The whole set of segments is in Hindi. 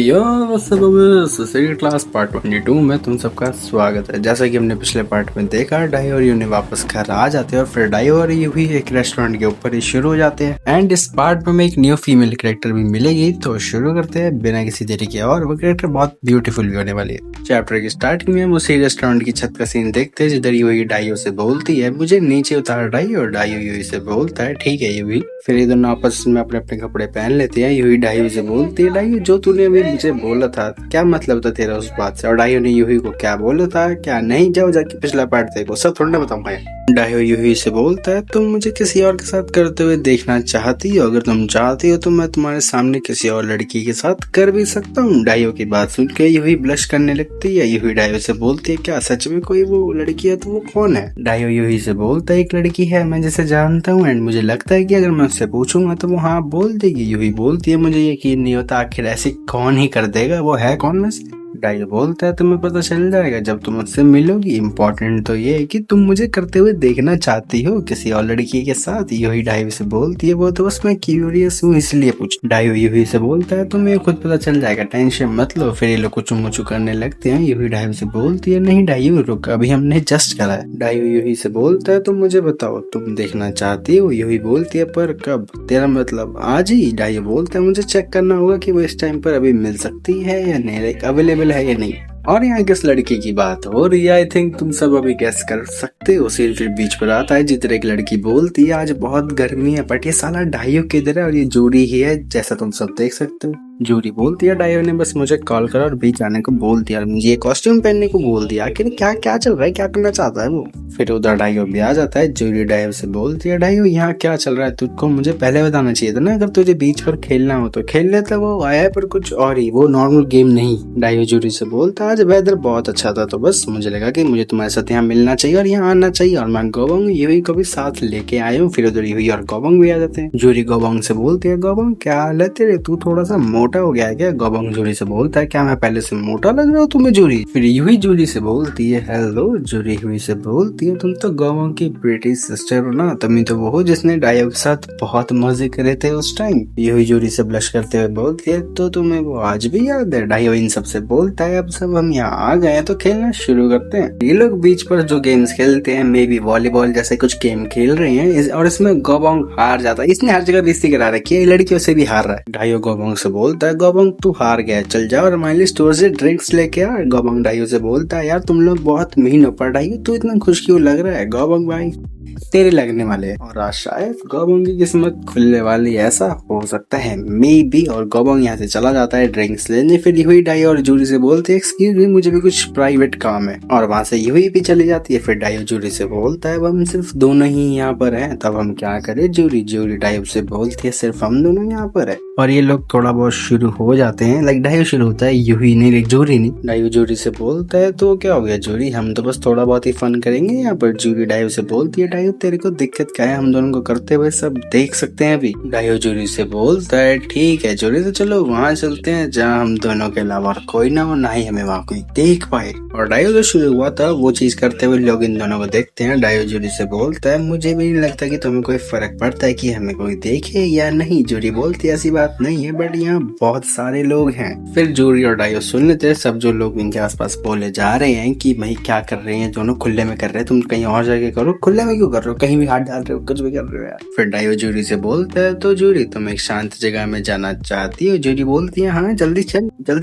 यो सब सेकंड क्लास पार्ट 22 में तुम सबका स्वागत है। जैसा कि हमने पिछले पार्ट में देखा, डाई और यूनी वापस घर आ जाते हैं और फिर डाई और यू भी एक रेस्टोरेंट के ऊपर ही शुरू हो जाते हैं। एंड इस पार्ट में हमें एक न्यू फीमेल कैरेक्टर भी मिलेगी, तो शुरू करते हैं बिना किसी देरी के। और वो कैरेक्टर बहुत ब्यूटीफुल भी होने वाली है। चैप्टर की स्टार्टिंग में हम उसी रेस्टोरेंट की छत का सीन देखते हैं जिधर यू डाइयो से बोलती है मुझे नीचे उतार डाई, और डाइयो यू से बोलता है ठीक है यू। फिर ये दोनों आपस में अपने अपने कपड़े पहन लेते हैं। यू डाइयो से बोलती है डाइयो जो तूने अभी मुझे बोला था क्या मतलब था तेरा उस बात से, और डाइयो ने यूही को क्या बोला था क्या नहीं, जाओ जाके पिछला पार्ट देखो, सब थोड़ा ना बताऊंगा। डाइयो यूही से बोलता है तुम मुझे किसी और के साथ करते हुए देखना चाहती हो, अगर तुम चाहती हो तो मैं तुम्हारे सामने किसी और लड़की के साथ कर भी सकता हूँ। डाइयो की बात सुन के यूही ब्लश करने लगती है। यूही डाइयो से बोलती है क्या सच में कोई वो लड़की है तो वो कौन है। डाइयो यूही से बोलता है एक लड़की है मैं जिसे जानता हूँ, एंड मुझे लगता है कि अगर मैं उससे पूछूंगा तो वो हाँ बोल देगी। यूही बोलती है मुझे यकीन नहीं होता, आखिर ऐसी कौन ही कर देगा, वो है कौन में से। डाइयो बोलता है तुम्हें पता चल जाएगा जब तुम मुझसे मिलोगी। इम्पोर्टेंट तो ये है कि तुम मुझे करते हुए देखना चाहती हो किसी और लड़की के साथ। यूही डाइयो से बोलती है वो तो बस मैं क्यूरियस हूँ इसलिए पूछ। डाइयो यूही से बोलता है तुम्हें खुद पता चल जाएगा, टेंशन मत लो। फिर ये लोग कुछ मुचू करने लगते हैं। यूही डाइयो से बोलती है नहीं डाइयो रुक, अभी हमने जस्ट करा है। डाइयो यूही से बोलता है तुम मुझे बताओ तुम देखना चाहती हो। यूही बोलती है पर कब, तेरा मतलब आज ही। डाइयो बोलता है मुझे चेक करना होगा कि वो इस टाइम पर अभी मिल सकती है या नहीं, लाइक अवेलेबल है या नहीं। और यहाँ किस लड़की की बात हो रही है, आई थिंक तुम सब अभी गेस कर सकते हो। सीन फिर बीच पर आता है जिधर एक लड़की बोलती है आज बहुत गर्मी है, बट ये साला डाइयो किधर है, और ये जूरी ही है जैसा तुम सब देख सकते हो। जूरी बोलती है डाइयो ने बस मुझे कॉल करा और बीच आने को बोल दिया और मुझे ये कॉस्ट्यूम पहनने को बोल दिया, आखिर क्या क्या चल रहा है, क्या करना चाहता है वो। फिर उधर डाइयो भी आ जाता है। जूरी डाइयो से बोलती है डाइयो यहाँ क्या चल रहा है, तुझको मुझे पहले बताना चाहिए था ना, अगर तुझे बीच पर खेलना हो तो खेल लेता, वो आया है पर कुछ और ही, वो नॉर्मल गेम नहीं। डाइयो जूरी से बोलता है आज वेदर बहुत अच्छा था तो बस मुझे लगा कि मुझे तुम्हारे साथ यहाँ मिलना चाहिए और यहाँ आना चाहिए, और मैं गोबोंग यूही को भी साथ लेके आया हूँ। फिर उधर यूही और गोबोंग भी आ जाते हैं। जूरी गोबोंग से बोलती है गोबोंग क्या हाल है तेरे, तू थोड़ा सा मोटा हो गया है क्या। गोबोंग जूरी से बोलता है क्या मैं पहले से मोटा लग रहा हूँ तुम्हें जूरी। फिर यूही जूरी से बोलती है हेलो। जूरी यूही से बोलती है तुम तो गोबोंग की प्रीटी सिस्टर हो ना, तुम ही तो वो हो जिसने डाइयो के साथ बहुत मजे करे थे उस टाइम। यूही जूरी से ब्लश करते हुए बोलती है तो तुम्हें वो आज भी याद है। डाइयो इन सब से बोलता है अब सब हम यहाँ आ गए तो खेलना शुरू करते हैं। ये लोग बीच पर जो गेम्स खेलते हैं मे बी वॉलीबॉल जैसे कुछ गेम खेल रहे हैं और इसमें गोबोंग हार जाता है। इसने हर जगह बेइज्जती करा रखी है, लड़कियों से भी हार रहा है। डाइयो गोबोंग से बोलता है गोबोंग तू हार गया, चल जाओ और हमारे लिए स्टोर से ड्रिंक्स लेके आ। गोबोंग डाइयो से बोलता है यार तुम लोग बहुत मीन हो, पर डाइयो तू इतना खुश क्यों लग रहा है। गोबोंग भाई तेरे लगने वाले हैं, और आज शायद गोबोंग की किस्मत खुलने वाली, ऐसा हो सकता है मे बी। और गोबोंग यहाँ से चला जाता है ड्रिंक्स लेने। फिर यूही डाइयो और जूरी से बोलते हैं एक्सक्यूज मी मुझे भी कुछ प्राइवेट काम है, और वहाँ से यूही भी चली जाती है। फिर डाइयो जूरी से बोलता है अब हम सिर्फ दोनों ही यहाँ पर हैं, तब हम क्या करें। जूरी डाइयो से बोलती है सिर्फ हम दोनों यहाँ पर है, और ये लोग थोड़ा बहुत शुरू हो जाते हैं। लाइक डाइयो शुरू होता है, यूही नहीं, जूरी नहीं। डाइयो जूरी से बोलता है तो क्या हो गया जूरी, हम तो बस थोड़ा बहुत ही फन करेंगे यहाँ पर। जूरी डाइयो से बोलती है डाइयो तेरे को दिक्कत क्या है, हम दोनों को करते हुए सब देख सकते हैं अभी। डाइयो जूरी से बोलता है ठीक है जूरी तो चलो वहाँ चलते हैं जहाँ हम दोनों के अलावा कोई ना हो, ना ही हमें वहाँ कोई देख पाए। और डाइयो जो शुरू हुआ था वो चीज करते हुए लोग इन दोनों को देखते हैं। डाइयो जूरी से बोलता है मुझे भी नहीं लगता कि तुम्हें कोई फर्क पड़ता है कि हमें कोई देखे या नहीं। जूरी बोलती है ऐसी बात नहीं है, बट यहाँ बहुत सारे लोग हैं। फिर जूरी और डाइयो सुन लेते हैं सब जो लोग इनके आसपास बोले जा रहे हैं कि भाई क्या कर रहे हैं दोनों, खुले में कर रहे हैं, तुम कहीं और जगह करो, खुले में क्यों कर रहे हो, कहीं भी हाथ डाल रहे हो, कुछ भी कर रहे हो यार। फिर डाइयो जूरी से बोलता है तो जूरी तुम एक शांत जगह में जाना चाहती हो। जूरी बोलती है हाँ जल्दी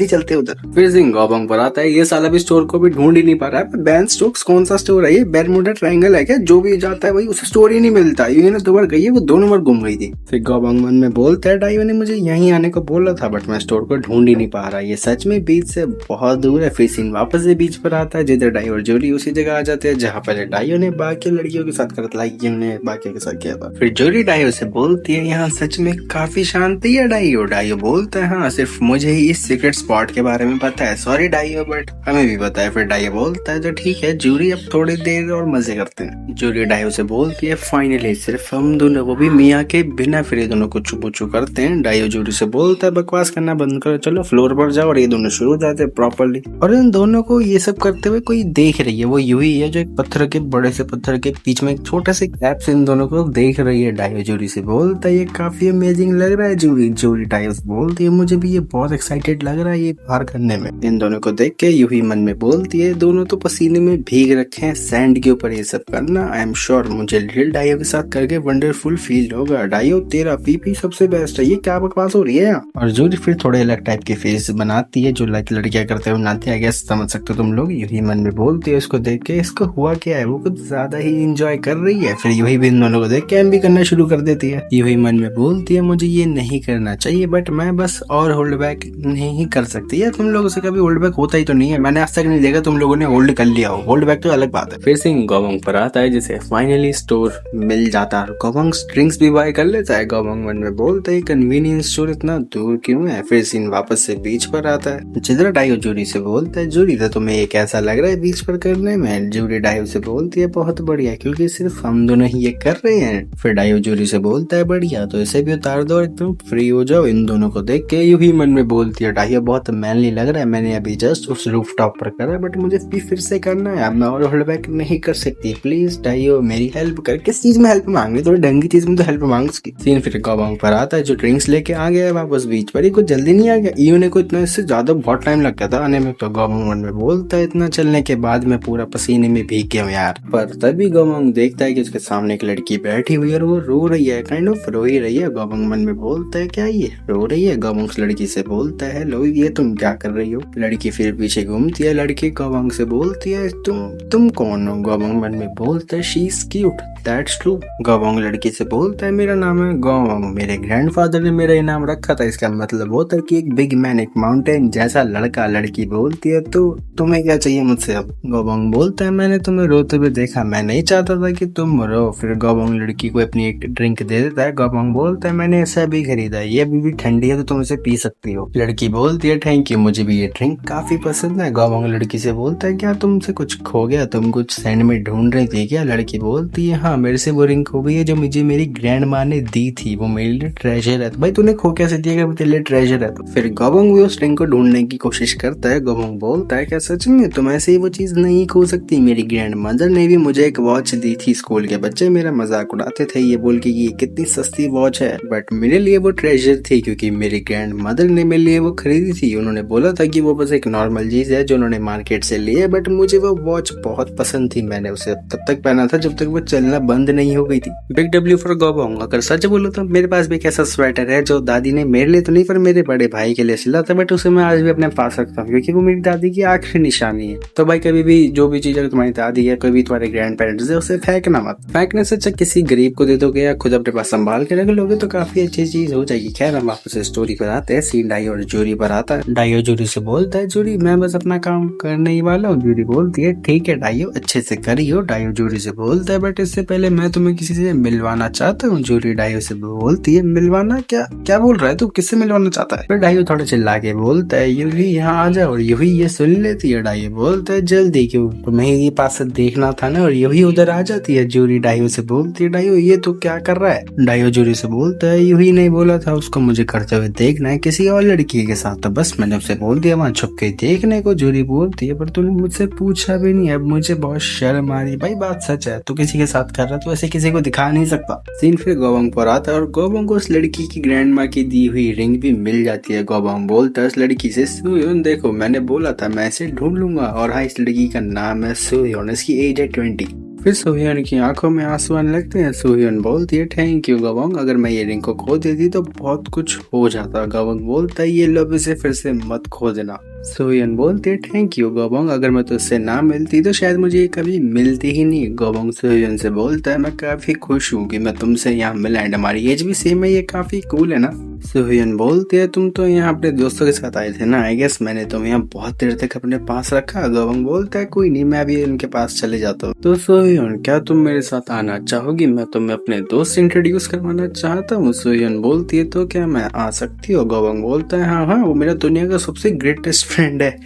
चलते उधर। फिर सिंह गोबोंग पर आता है, ये साला भी स्टोर को भी ढूंढ ही नहीं पा रहा है। बैन स्टोक्स कौन सा स्टोर है ये, बेरमुडा ट्रायंगल है क्या, जो भी जाता है भाई उसे स्टोर ही नहीं मिलता। ये ना 2 बार गई है, वो 2 नंबर घूम गई थी। फिर गोबोंग मन में बोलता है डाइयो ने मुझे यहीं आने को बोला था, बट मैं स्टोर को ढूंढ ही नहीं पा रहा, ये सच में बीच से बहुत दूर है। फिर सिंह वापस से बीच पर आता है जिधर डाइयो और जूरी उसी जगह आ जाते हैं जहाँ पर डाइयो ने बाकी लड़कियों के साथ करता है, बाकी के साथ किया था। फिर जूरी डाइयो से बोलती है यहाँ सच में काफी शांति है। डाइयो बोलता है हाँ सिर्फ मुझे ही इस सीक्रेट स्पॉट के बारे में पता है, सॉरी डाइयो बट हमें भी पता है। फिर डाइयो बोलता है तो ठीक है जूरी अब थोड़ी देर और मजे करते हैं। जूरी डाइयो से बोलती है फाइनली सिर्फ हम दोनों, वो भी मिया के बिना। फिर ये दोनों कुछ बुचू करते हैं। डाइयो जूरी से बोलता है बकवास करना बंद करो, चलो फ्लोर पर जाओ, और ये दोनों शुरू हो जाते हैं प्रॉपर्ली। और इन दोनों को ये सब करते हुए कोई देख रही है, वो यूही है जो एक पत्थर के बड़े से पत्थर के बीच में छोटे से गैप से इन दोनों को देख रही है। डायो जूरी से बोलता है ये काफी अमेजिंग लग रहा है। जूरी जूरी डायो से बोलती है मुझे भी ये बहुत एक्साइटेड लग रहा है ये बाहर करने में। इन दोनों को देख के यूही मन में बोलती है दोनों तो पसीने में भीग रखे हैं, सैंड के ऊपर ये सब करना आई एम श्योर मुझे लिटिल डायो के साथ करके वंडरफुल फील होगा। डायो तेरा पीपी सबसे बेस्ट है, ये क्या बकवास हो रही है। और जूरी फिर थोड़े अलग टाइप के फेस बनाती है जो लाइक लड़कियां करते हुए बनाती है, समझ सकते हो तुम लोग। यूही मन में बोलती है इसको देख के इसको हुआ क्या है, वो कुछ ज्यादा ही इंजॉय कर रही है। फिर यूही भी इन दोनों को देख के एम भी करना शुरू कर देती है। यूही मन में बोलती है मुझे ये नहीं करना चाहिए बट मैं बस और होल्ड बैक नहीं कर सकती है। तुम लोगों से कभी होल्ड बैक होता ही तो नहीं है, मैंने आज तक नहीं देखा तुम लोगों ने होल्ड कर लिया हो। होल्ड बैक तो अलग बात है। फिर सिंह गोबोंग पर आता है जिसे फाइनली स्टोर मिल जाता है। गोबोंग ड्रिंक्स भी बाय कर लेता है। गोबोंग मन में बोलता है कन्वीनियंस स्टोर इतना दूर क्यों है। फिर सीन वापस से बीच पर आता है। जिधर डायो जूरी से बोलता है जूरी तो तुम्हें ये कैसा लग रहा है बीच पर करने में। जूरी डायो से बोलती है बहुत बढ़िया क्योंकि सिर्फ हम दोनों ही ये कर रहे हैं। फिर डायो जूरी से बोलता है बढ़िया तो इसे भी उतार दो एकदम फ्री हो जाओ। इन दोनों को देख के यूही मन में बोलती है डायो बहुत मैनली लग रहा है, मैंने अभी जस्ट उस रूफटॉप पर करा बट मुझे भी फिर से करना है, अब मैं और होल्ड बैक नहीं कर सकती। प्लीज डायो मेरी हेल्प कर। किस चीज में हेल्प मांग रही, थोड़ी ढंग की चीज में तो हेल्प मांग उसकी। सीन फिर गोबोंग पर आता है जो ड्रिंक्स लेके आ गया है वापस बीच पर। कुछ जल्दी नहीं आ गया, यूने को इतना इससे ज्यादा बहुत टाइम लग गया था आने में। तो गोबोंग मन में बोलता है इतना चलने के बाद मैं पूरा पसीने में भीग गया हूँ यार। पर तभी गोबोंग देखता है कि उसके सामने एक लड़की बैठी हुई है और वो रो रही है, काइंड ऑफ रो ही रही है। गोबोंग मन में बोलता है क्या ये रो रही है। गोबोंग उस लड़की से बोलता है लो ये तुम क्या कर रही हो। लड़की फिर पीछे घूमती है। लड़की गोबोंग से बोलती है तुम कौन हो। गोबोंग मन में बोलता है she is cute that's true. गोबोंग लड़की से बोलता है मेरा नाम है गोबोंग, मेरे ग्रैंडफादर ने मेरा इनाम रखा था, इसका मतलब होता है कि एक बिग मैन एक माउंटेन जैसा लड़का। लड़की बोलती है तो तुम्हें क्या चाहिए मुझसे अब। गोबोंग बोलता है मैंने तुम्हें रोते हुए देखा, मैं नहीं चाहता था कि तुम रो। फिर गोबोंग लड़की को अपनी एक ड्रिंक दे देता है। गोबोंग बोलता है मैंने ऐसा भी खरीदा है, ये अभी भी ठंडी है तो तुम इसे पी सकती हो। लड़की बोलती है थैंक यू, मुझे भी ये ड्रिंक काफी पसंद है। गोबोंग लड़की से बोलता है क्या तुमसे कुछ खो गया, तुम कुछ सैंड में ढूंढ रही थी क्या। लड़की बोलती है हाँ मेरे से वो रिंग खो गई है जो मुझे मेरी ग्रैंड माँ ने दी थी, वो मेरे लिए ट्रेजर है। तो भाई तूने खो कैसे दिया अगर तेरे लिए ट्रेजर है तो। फिर गोबोंग भी उस रिंग को ढूंढने की कोशिश करता है। गोबोंग बोलता है क्या सच में तुम ऐसे ही वो चीज नहीं खो सकती, मेरी ग्रैंड मदर ने भी मुझे एक वॉच दी थी, स्कूल के बच्चे मेरा मजाक उड़ाते थे ये बोल के ये कितनी सस्ती वॉच है, बट मेरे लिए वो ट्रेजर थी क्योंकि मेरी ग्रैंड मदर ने मेरे लिए वो खरीदी थी। उन्होंने बोला था कि वो बस एक नॉर्मल चीज है जो उन्होंने मार्केट से ली है, बट मुझे वो वॉच बहुत पसंद थी, मैंने उसे तब तक पहना था जब तक वो चलना बंद नहीं हो गई थी। बिग डब्ल्यू फॉर गोबोंग। अगर सच बोलो तो मेरे पास भी एक ऐसा स्वेटर है जो दादी ने मेरे लिए तो नहीं पर मेरे बड़े भाई के लिए सिला था, बट उसे मैं आज भी अपने पास रखता हूँ क्योंकि वो मेरी दादी की आखिरी निशानी है। तो भाई कभी भी जो भी चीज अगर तुम्हारी दादी है कोई भी तुम्हारे ग्रैंड पेरेंट्स है उसे फेंकना मत। फेंकने से अच्छा किसी गरीब को दे दोगे या खुद अपने पास संभाल के रख लोगे तो काफी अच्छी चीज हो जाएगी। खैर हम वापस स्टोरी पर आते हैं। सीन डायो और जूरी पर आता है। डायो जूरी से बोलता है जूरी मैं बस अपना काम करने ही वाला हूँ। जूरी बोलती है ठीक है डायो अच्छे से करियो। डायो जूरी से बोलता है बट इससे पहले मैं तुम्हें किसी से मिलवाना चाहता हूँ। जूरी डायो से बोलती है मिलवाना, क्या बोल रहा है तू, किससे मिलवाना चाहता है। फिर डायो थोड़ा चिल्ला के बोलता है यूही यहाँ आ जा, और यूही ये सुन लेती है। डायो बोलता है जल्दी क्यों, तुम्हें ये पास से देखना था ना, और यूही उधर आ जाती है। जूरी डायो से बोलती है डायो ये तो क्या कर रहा है। डायो जूरी से बोलता है यूही नहीं बोला था उसको मुझे करते हुए देखना है किसी और लड़की के साथ, तो बस मैंने उसे बोल दिया वहाँ छुप के देखने को। जूरी बोलती है पर तूने मुझसे पूछा भी नहीं, अब मुझे बहुत शर्म आ रही। भाई बात सच है, तू किसी के साथ कर रहा तू ऐसे किसी को दिखा नहीं सकता। सीन फिर गोबोंग पर आता है और गोबोंग को उस लड़की की ग्रैंड माँ की दी हुई रिंग भी मिल जाती है। गोबोंग बोलता है उस लड़की से सुयोन देखो मैंने बोला था मैं इसे ढूंढ लूंगा, और हाँ इस लड़की का नाम है सुयोन, इसकी एज है 20। फिर सुयोन की आंखों में आंसू आने लगते हैं। सुयोन बोलती है थैंक यू गोबोंग, अगर मैं ये रिंग को खो देती तो बहुत कुछ हो जाता। गोबोंग बोलता है ये लब इसे फिर से मत खो देना। सुयोन बोलती है थैंक यू गोबोंग, अगर मैं तुझसे ना मिलती तो शायद मुझे ये कभी मिलती ही नहीं। गोबोंग सुयोन से बोलता है मैं काफी खुश हूँ कि मैं तुमसे यहाँ मिला, एंड हमारी एज भी सेम है, ये काफी कूल है ना। सुयोन बोलती है तुम तो यहाँ अपने दोस्तों के साथ आए थे ना, आई गेस मैंने तुम्हें यहाँ बहुत देर तक अपने पास रखा। गोबोंग बोलता है कोई नहीं मैं अभी उनके पास चले जाता हूँ। तो सुयोन क्या तुम मेरे साथ आना चाहोगी, मैं तुम्हें अपने दोस्त इंट्रोड्यूस करवाना चाहता हूँ। सुयोन बोलती है तो क्या मैं आ सकती हूँ। गोबोंग बोलता है हाँ वो मेरा दुनिया का सबसे ग्रेटेस्ट फ्रेंड है।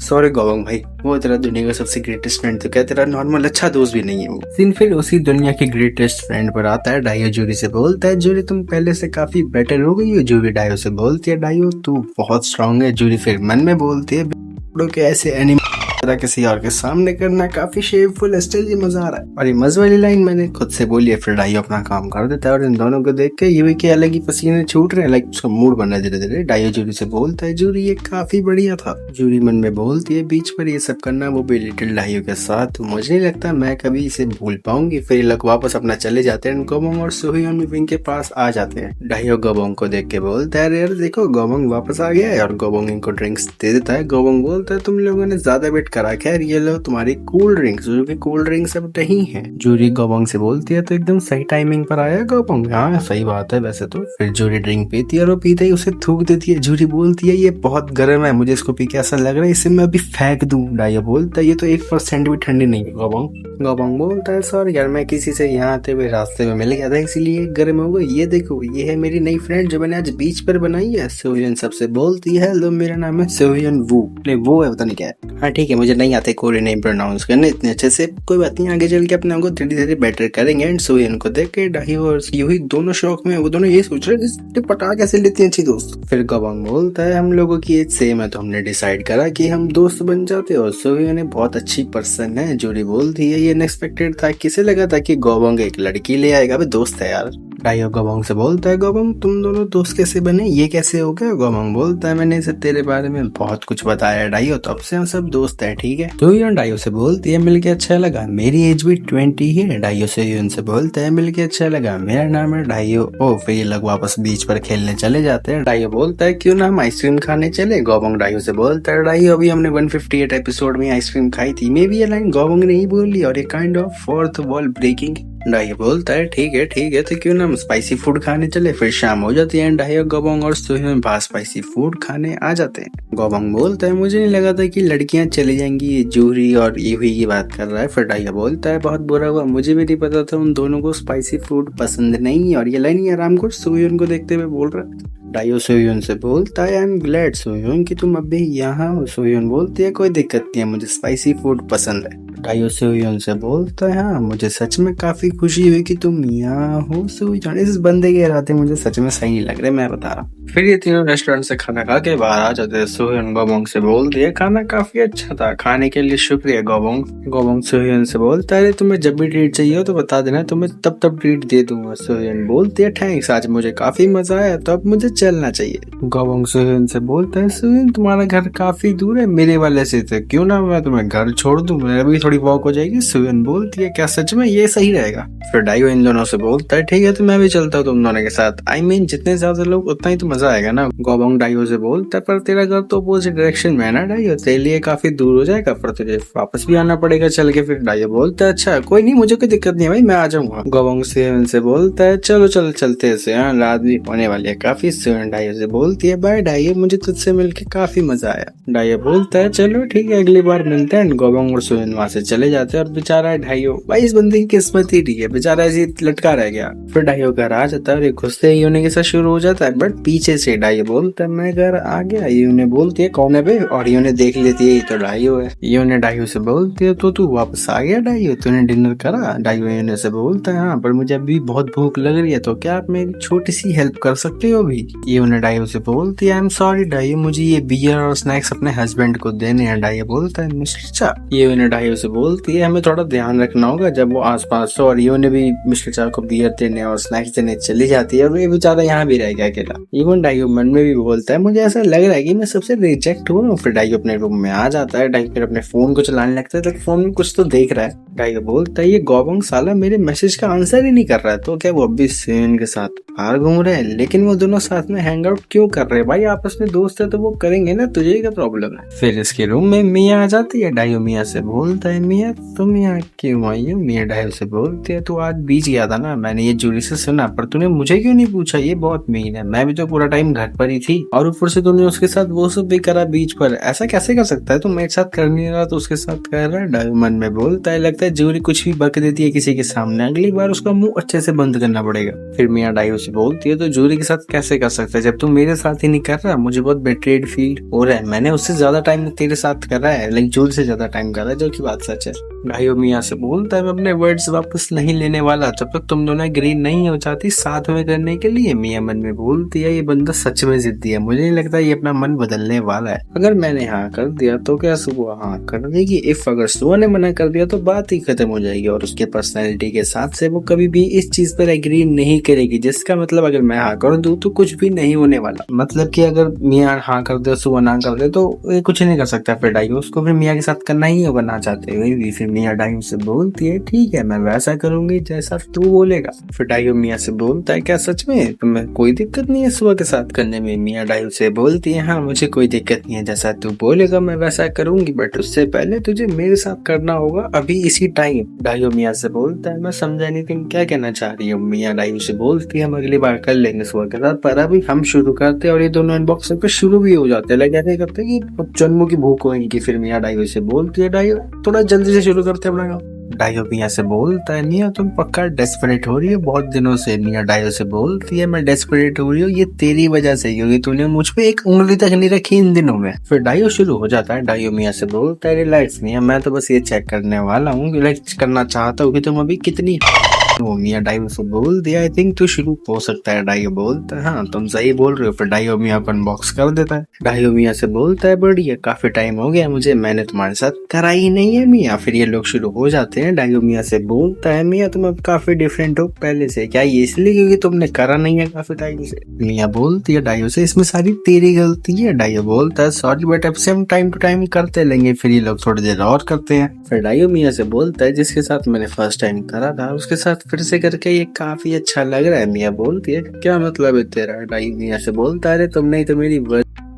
सॉरी गोबोंग भाई, वो तेरा दुनिया का सबसे ग्रेटेस्ट फ्रेंड तो क्या तेरा नॉर्मल अच्छा दोस्त भी नहीं है वो। सीन फिर उसी दुनिया के ग्रेटेस्ट फ्रेंड पर आता है। डायो जूरी से बोलता है जूरी तुम पहले से काफी बेटर हो गई हो। जूरी डायो से बोलती है डायो तू बहुत स्ट्रांग है। जूरी फिर मन में बोलती है के ऐसे एनिमल तरह किसी और के सामने करना काफी शेमफुल है, स्टिल ये मजा आ रहा है। और ये मजे वाली लाइन मैंने खुद से बोली है। फिर डाइयो अपना काम कर देता है और इन दोनों को देख के यूवी के अलग ही पसीने छूट रहे हैं, लाइक उसका मूड बन रहा है धीरे धीरे। डाइयो जूरी से बोलता है, जूरी ये काफी बढ़िया था। जूरी मन में बोलती है, बीच पर ये सब करना, वो भी लिटिल डाइयो के साथ, तो मुझे नहीं लगता मैं कभी इसे भूल पाऊंगी। फिर ये लोग वापस अपना चले जाते हैं। गोबोंग और सोहियोन भी विंग के पास आ जाते हैं। डाइयो गोबोंग को देख के बोलता है, यार देखो गोबोंग वापस आ गया है, और गोबोंग इनको ड्रिंक्स दे देता है। गोबोंग बोलता है, तुम लोगों ने ज्यादा वेट करा क्या, ये लो तुम्हारी कूल ड्रिंक्स, जो कि कूल ड्रिंक्स अब नहीं है। जूरी गोबोंग से बोलती है, तो एकदम सही टाइमिंग पर आया गोबोंग। हाँ सही बात है वैसे तो। फिर जूरी ड्रिंक पीती है और वो पीते ही उसे थूक देती है। जूरी बोलती है, ये बहुत गर्म है, मुझे इसको पी के ऐसा लग रहा है इसे मैं अभी फेंक दूं। डाइयो बोलता है, ये तो 1% भी ठंडी नहीं है गोबोंग। गोबोंग बोलता है, सॉरी यार मैं किसी से यहाँ आते हुए रास्ते में मिल गया था, इसीलिए गर्म हो गई। ये देखो ये है मेरी नई फ्रेंड जो मैंने आज बीच पर बनाई है। सोहियन सबसे बोलती है, हेलो मेरा नाम है सोहियन वू। वो है पता नहीं क्या है। हाँ ठीक है, मुझे नहीं आते कोरियन नेम प्रोनाउंस करने इतने अच्छे से, कोई बात नहीं, आगे चल के अपने आप को धीरे धीरे बेटर करेंगे। एंड सोहियन को देख के डाइयो और यूही दोनों शौक में, वो दोनों ये सोच रहे हैं पटा कैसे लेती है अच्छी दोस्त। फिर गोबोंग बोलता है, हम लोगों की एज सेम है तो हमने डिसाइड करा कि हम दोस्त बन जाते, और सोहियन बहुत अच्छी पर्सन है। जूरी बोलती है, ये अनएक्सपेक्टेड था, किसे लगा था कि गोबोंग एक लड़की ले आएगा, वे दोस्त है यार। डाइयो गोबोंग से बोलता है, गोबोंग तुम दोनों दोस्त कैसे बने, ये कैसे हो गया। गोबोंग बोलता है, मैंने इसे तेरे बारे में बहुत कुछ बताया डाइयो, तो अब से हम सब दोस्त हैं ठीक है। तो यून डाइयो से बोलती है, मिलके अच्छा लगा, मेरी एज भी 20 ही है। डाइयो से यून से बोलता है, मिलके अच्छा लगा, मेरा नाम है डाइयो। ओ फिर ये लोग वापस बीच पर खेलने चले जाते हैं। डाइयो बोलता है, क्यों ना हम आइसक्रीम खाने चले। गोबोंग डाइयो से बोलता है, डाइयो अभी हमने 158 एपिसोड में आइसक्रीम खाई थी, मे बी ये लाइन गोबोंग ने ही बोली, और ये kind of fourth wall breaking. डाइयो बोलता है, ठीक है तो क्यों ना हम स्पाइसी फूड खाने चले। फिर शाम हो जाती है। डाइयो गोबोंग और सोहियन बाहर स्पाइसी फूड खाने आ जाते हैं। गोबोंग बोलता है, मुझे नहीं लगा था कि लड़कियां चली जाएंगी, ये जूरी और यूही की बात कर रहा है। फिर डाइयो बोलता है, बहुत बुरा हुआ, मुझे भी नहीं पता था उन दोनों को स्पाइसी फूड पसंद नहीं, और ये लाइन आराम को सोहियन को देखते हुए बोल रहा है। डाइयो सोहियन से बोलता है, आई एम ग्लैड सोहियन कि तुम अभी यहाँ हो। सोहियन बोलती है, कोई दिक्कत नहीं है, मुझे स्पाइसी फूड पसंद है। डाइयो सोहियन से बोलता है, हाँ मुझे सच में काफी खुशी हुई कि तुम यहाँ हो सोहियन। इस बंदे के इरादे मुझे सच में सही नहीं लग रहे, मैं बता रहा हूँ। फिर ये तीनों रेस्टोरेंट से खाना खा के बाहर आ जाते हैं। सोहियन गोबोंग से बोलती है, खाना काफी अच्छा था, खाने के लिए शुक्रिया गोबोंग। गोबोंग सोहियन से बोलता है, तुम्हें जब भी ट्रीट चाहिए हो तो बता देना, तुम्हें तब ट्रीट दे दूंगा। सोहियन बोलती है, थैंक्स, आज मुझे काफी मजा आया, तो अब मुझे चलना चाहिए। गोबोंग सोहियन से बोलता है, सोहियन तुम्हारा घर काफी दूर है मेरे वाले से, तो क्यों ना मैं तुम्हें घर छोड़ दूं, मेरा भी थोड़ी वॉक हो जाएगी। सोहियन बोलती है, क्या सच में ये सही रहेगा। फिर डाइयो इन दोनों से बोलता है, ठीक है तो मैं भी चलता हूँ तुम दोनों के साथ, आई मीन जितने ज्यादा लोग उतना ही तो मजा आएगा ना। गोबोंग डाइयो से बोलता है, पर तेरा घर तो अपोजिट डायरेक्शन में है ना डाइयो, तेरे लिए काफी दूर हो जाएगा, पर तुझे वापस भी आना पड़ेगा चल के। फिर डाइयो बोलता है, अच्छा कोई नहीं, मुझे कोई दिक्कत नहीं है भाई, मैं आ जाऊंगा। गोबोंग सोहियन से बोलता है, चलो चलते हैं, रात भी होने वाली है काफी। सोहियन डाइयो से बोलती है, बाय डाइयो, मुझे तुझसे मिलके काफी मजा आया। डाइयो बोलता है, चलो ठीक है अगली बार मिलते हैं। गोबोंग और सोहियन वहां से चले जाते हैं, और बेचारा डाइयो, भाई इस बंदे की किस्मत ही ठीक है, बेचारा ऐसे लटका रह गया। फिर डाइयो घर आ जाता है और घुसते ही होने के साथ शुरू हो जाता है, बट पीछे से डाइयो बोलता है, मैं घर आ गया। यूने बोलती है, कौन है बे, और यूने देख लेती है ये तो डाइयो है। यूने डाइयो से बोलती है, तो तू वापस आ गया डाइयो, तूने डिनर करा। डाइयो यूने से बोलता है, हाँ पर मुझे अभी बहुत भूख लग रही है, तो क्या आप मेरी छोटी सी हेल्प कर सकते हो भी। यूने डाइयो से बोलती है, आई एम सॉरी डाइयो, मुझे ये बियर और स्नैक्स अपने हस्बैंड को देने हैं। डाइयो बोलता है, मिस्टर चा। यूने डाइयो से बोलती है, हमें थोड़ा ध्यान रखना होगा जब वो आसपास हो, और यूने भी मिस्टर चा को बियर देने और स्नैक्स देने चली जाती है, और ये बेचारा यहाँ भी रह गया अकेला। इवन डाइयो मन में भी बोलता है, मुझे ऐसा लग रहा है कि मैं सबसे रिजेक्ट हूँ। फिर डाइयो अपने रूम में आ जाता है। डाइयो फिर अपने फोन को चलाने लगता है, तो फोन में कुछ तो देख रहा है। डाइयो बोलता है, ये गोबोंग साला मेरे मैसेज का आंसर ही नहीं कर रहा है, तो क्या वो अभी सोहियन के साथ बाहर घूम रहे हैं, लेकिन वो दोनों साथ में हैंग आउट क्यों कर रहे हैं, भाई आपस में दोस्त है तो वो करेंगे ना, तुझे क्या प्रॉब्लम है। फिर इसके रूम में मिया आ जाती है। डाइयो मिया से बोलता है, मिया तुम यहाँ क्यों आई हो। मिया डाइयो से बोलती है, तू आज बीच गया था ना, मैंने ये जूरी से सुना, पर तूने मुझे क्यों नहीं पूछा, ये बहुत मीन है, मैं भी तो पूरा टाइम घर पर ही थी, और ऊपर से तूने उसके साथ वो सब भी करा बीच पर, ऐसा कैसे कर सकता है, तू मेरे साथ कर नहीं रहा तो उसके साथ कर रहा है। डाइयो मन में बोलता है, लगता है जूरी कुछ भी बक देती है किसी के सामने, अगली बार उसका मुंह अच्छे से बंद करना पड़ेगा। फिर मिया डाइयो से बोलती है, तो जूरी के साथ कैसे कर सकता है, जब तू मेरे साथ ही नहीं कर रहा, मुझे बहुत बेट्रेड फील हो रहा है, मैंने उससे ज्यादा टाइम तेरे साथ कर रहा है, लाइक जूरी से ज्यादा टाइम कर रहा है, जो की बात सच है। डायो मियाँ से बोलता है मैं अपने वर्ड्स वापस नहीं लेने वाला जब तक तुम दोनों एग्री नहीं हो जाती साथ में करने के लिए। मियाँ मन में बोलती है ये बंदा सच में जिद्दी है, मुझे नहीं लगता ये अपना मन बदलने वाला है। अगर मैंने हाँ कर दिया तो क्या सुबह हाँ कर देगी? इफ अगर सुबह ने मना कर दिया तो बात ही खत्म हो जाएगी और उसके पर्सनैलिटी के साथ से वो कभी भी इस चीज पर एग्री नहीं करेगी, जिसका मतलब अगर मैं हाँ कर दूं तो कुछ भी नहीं होने वाला। मतलब कि अगर मियाँ हाँ कर दे सुबह ना कर दे तो ये कुछ नहीं कर सकता फिर डायो, उसको फिर मियाँ के साथ करना ही होगा ना चाहते हुए भी। फिर मियाँ डायो से बोलती है ठीक है मैं वैसा करूंगी जैसा तू बोलेगा। फिर डायो मियाँ से बोलता है क्या सच में तुम्हें कोई दिक्कत नहीं है सुबह के साथ करने में? मियाँ डायो से बोलती है हाँ मुझे कोई दिक्कत नहीं है, जैसा तू बोलेगा मैं वैसा करूंगी, बट उससे पहले तुझे मेरे साथ करना होगा अभी इसी टाइम। डायो मियाँ से बोलता है मैं समझा नहीं तुम क्या कहना चाह रही हो? मियाँ डायो से बोलती है हम अगली बार कर लेंगे सुबह के साथ, पर अभी हम शुरू करते हैं। और ये दोनों इनबॉक्स पे शुरू भी हो जाते हैं, लाइक ऐसे करते हैं कि जन्मों की भूख हो इनकी। फिर मियाँ डायो से बोलती है डायो थोड़ा जल्दी से शुरू करते हैं अपना काम। डायो मियाँ से बोलता है मियाँ तुम पक्का डेस्परेट हो रही हो बहुत दिनों से? मियाँ डायो से बोलती है मैं डेस्परेट हो रही हूँ ये तेरी वजह से, क्योंकि तूने मुझ पे एक उंगली तक नहीं रखी इन दिनों में। फिर डायो शुरू हो जाता है। डायो मियाँ से बोलता है रिलैक्स मियाँ मैं तो बस ये चेक करने वाला हूँ, रिलैक्स करना चाहता हूँ कि तुम अभी कितनी वो। मियाँ डायो से बोल दिया आई थिंक तू शुरू हो सकता है। डायो बोलता है हाँ तुम सही बोल रहे हो। फिर डायो मियाँ को अनबॉक्स कर देता है। डायो मियाँ से बोलता है बढ़िया काफी टाइम हो गया मुझे, मैंने तुम्हारे साथ करा ही नहीं है मियाँ। फिर ये लोग शुरू हो जाते हैं। डायो मियाँ से बोलता है मियाँ तुम अब काफी डिफरेंट हो पहले से, क्या ये इसलिए क्योंकि तुमने करा नहीं है काफी टाइम से? मियाँ बोलती है डायो से इसमें सारी तेरी गलती है। डायो बोलता है सॉरी बट अब से हम टाइम टू टाइम करते लेंगे। फिर ये लोग थोड़ी देर और करते हैं। फिर डायो मियाँ से बोलता है जिसके साथ मैंने फर्स्ट टाइम करा था उसके साथ फिर से करके ये काफी अच्छा लग रहा है। मियाँ बोलती है क्या मतलब है तेरा? डायो मियाँ से बोलता है अरे तुमने ही तो मेरी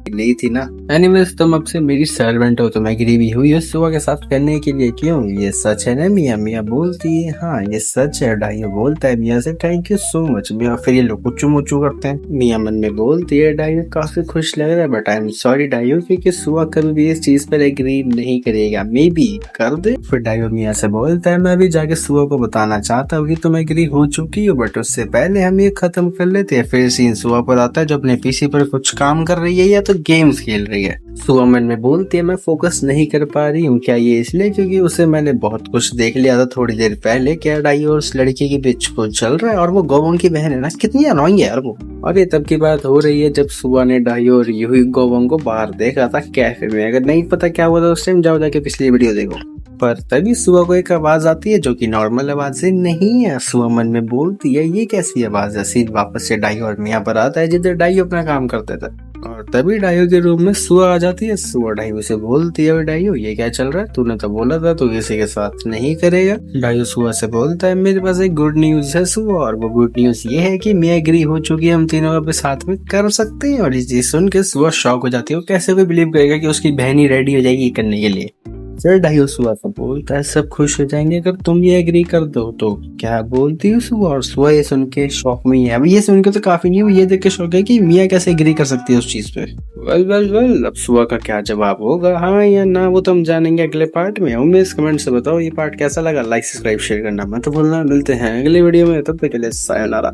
नहीं थी ना। एनीवेज तुम अब से मेरी सर्वेंट हो, तुम एग्री भी हुई हो सुबह के साथ करने के लिए, क्यों ये सच है ना मियाँ? मियाँ बोलती है हाँ ये सच है। डायो बोलता है मियाँ से थैंक यू सो मच। मियाँ फिर ये लोग कुचू मुचू करते हैं। मियाँ मन में बोलती है डायो काफी खुश लग रहा है बट आई एम सॉरी डायो क्योंकि सुबह कभी भी इस चीज पर एग्री नहीं करेगा, मे बी कर दे। फिर डायो मियाँ से बोलता है मैं भी जाके सुबह को बताना चाहता हूँ कि तुम एग्री हो चुकी हो बट उससे पहले हम ये खत्म कर लेते हैं। फिर सीन सुबह पर आता है जो अपने पीसी पर कुछ काम कर रही है या तो गेम्स खेल रही है। सुबह मन में बोलती है मैं फोकस नहीं कर पा रही हूँ, क्या ये इसलिए क्योंकि उसे मैंने बहुत कुछ देख लिया था थोड़ी देर पहले, क्या डाई और उस लड़की के बीच कुछ चल रहा है और वो गोवंग की बहन है ना, कितनी अनोइंग है यार वो। और ये तब की बात हो रही है जब सुबह ने डाई और यूही गोवंग को बाहर देखा था कैफे में। अगर नहीं पता क्या हुआ था उस टाइम जाओ जाके पिछली वीडियो देखो। पर तभी सुबह को एक आवाज आती है जो कि नॉर्मल आवाज से नहीं है। सुबह मन में बोलती है ये कैसी आवाज है। सीन वापस से डाई और मियाँ पर आता है जिधर डाई अपना काम करते थे और तभी डायो के रूम में सुबह आ जाती है। सुबह डायो से बोलती है डायो ये क्या चल रहा है, तूने तो बोला था तू किसी के साथ नहीं करेगा। डायो सुबह से बोलता है मेरे पास एक गुड न्यूज है सुबह, और वो गुड न्यूज ये है कि मैं एग्री हो चुकी है, हम तीनों अब साथ में कर सकते हैं। और ये चीज सुन के सुबह शॉक हो जाती है, वो कैसे कोई बिलीव करेगा कि उसकी बहन ही रेडी हो जाएगी करने के लिए। फिर डायो सुबह से बोलता है सब खुश हो जाएंगे अगर तुम ये एग्री कर दो तो। क्या बोलती है सुबह? और सुबह ये सुन के शॉक में ही है। अब ये सुन के तो काफी नहीं, ये देख के शॉक है कि मियाँ कैसे एग्री कर सकती है उस चीज पे। वेल अब सुबह का क्या जवाब होगा, हाँ या ना, वो तो हम जानेंगे अगले पार्ट में। उम्मीद कमेंट से बताओ ये पार्ट कैसा लगा, लाइक सब्सक्राइब शेयर करना मत भूलना। मिलते हैं अगले वीडियो में, तब तक के लिए सायोनारा।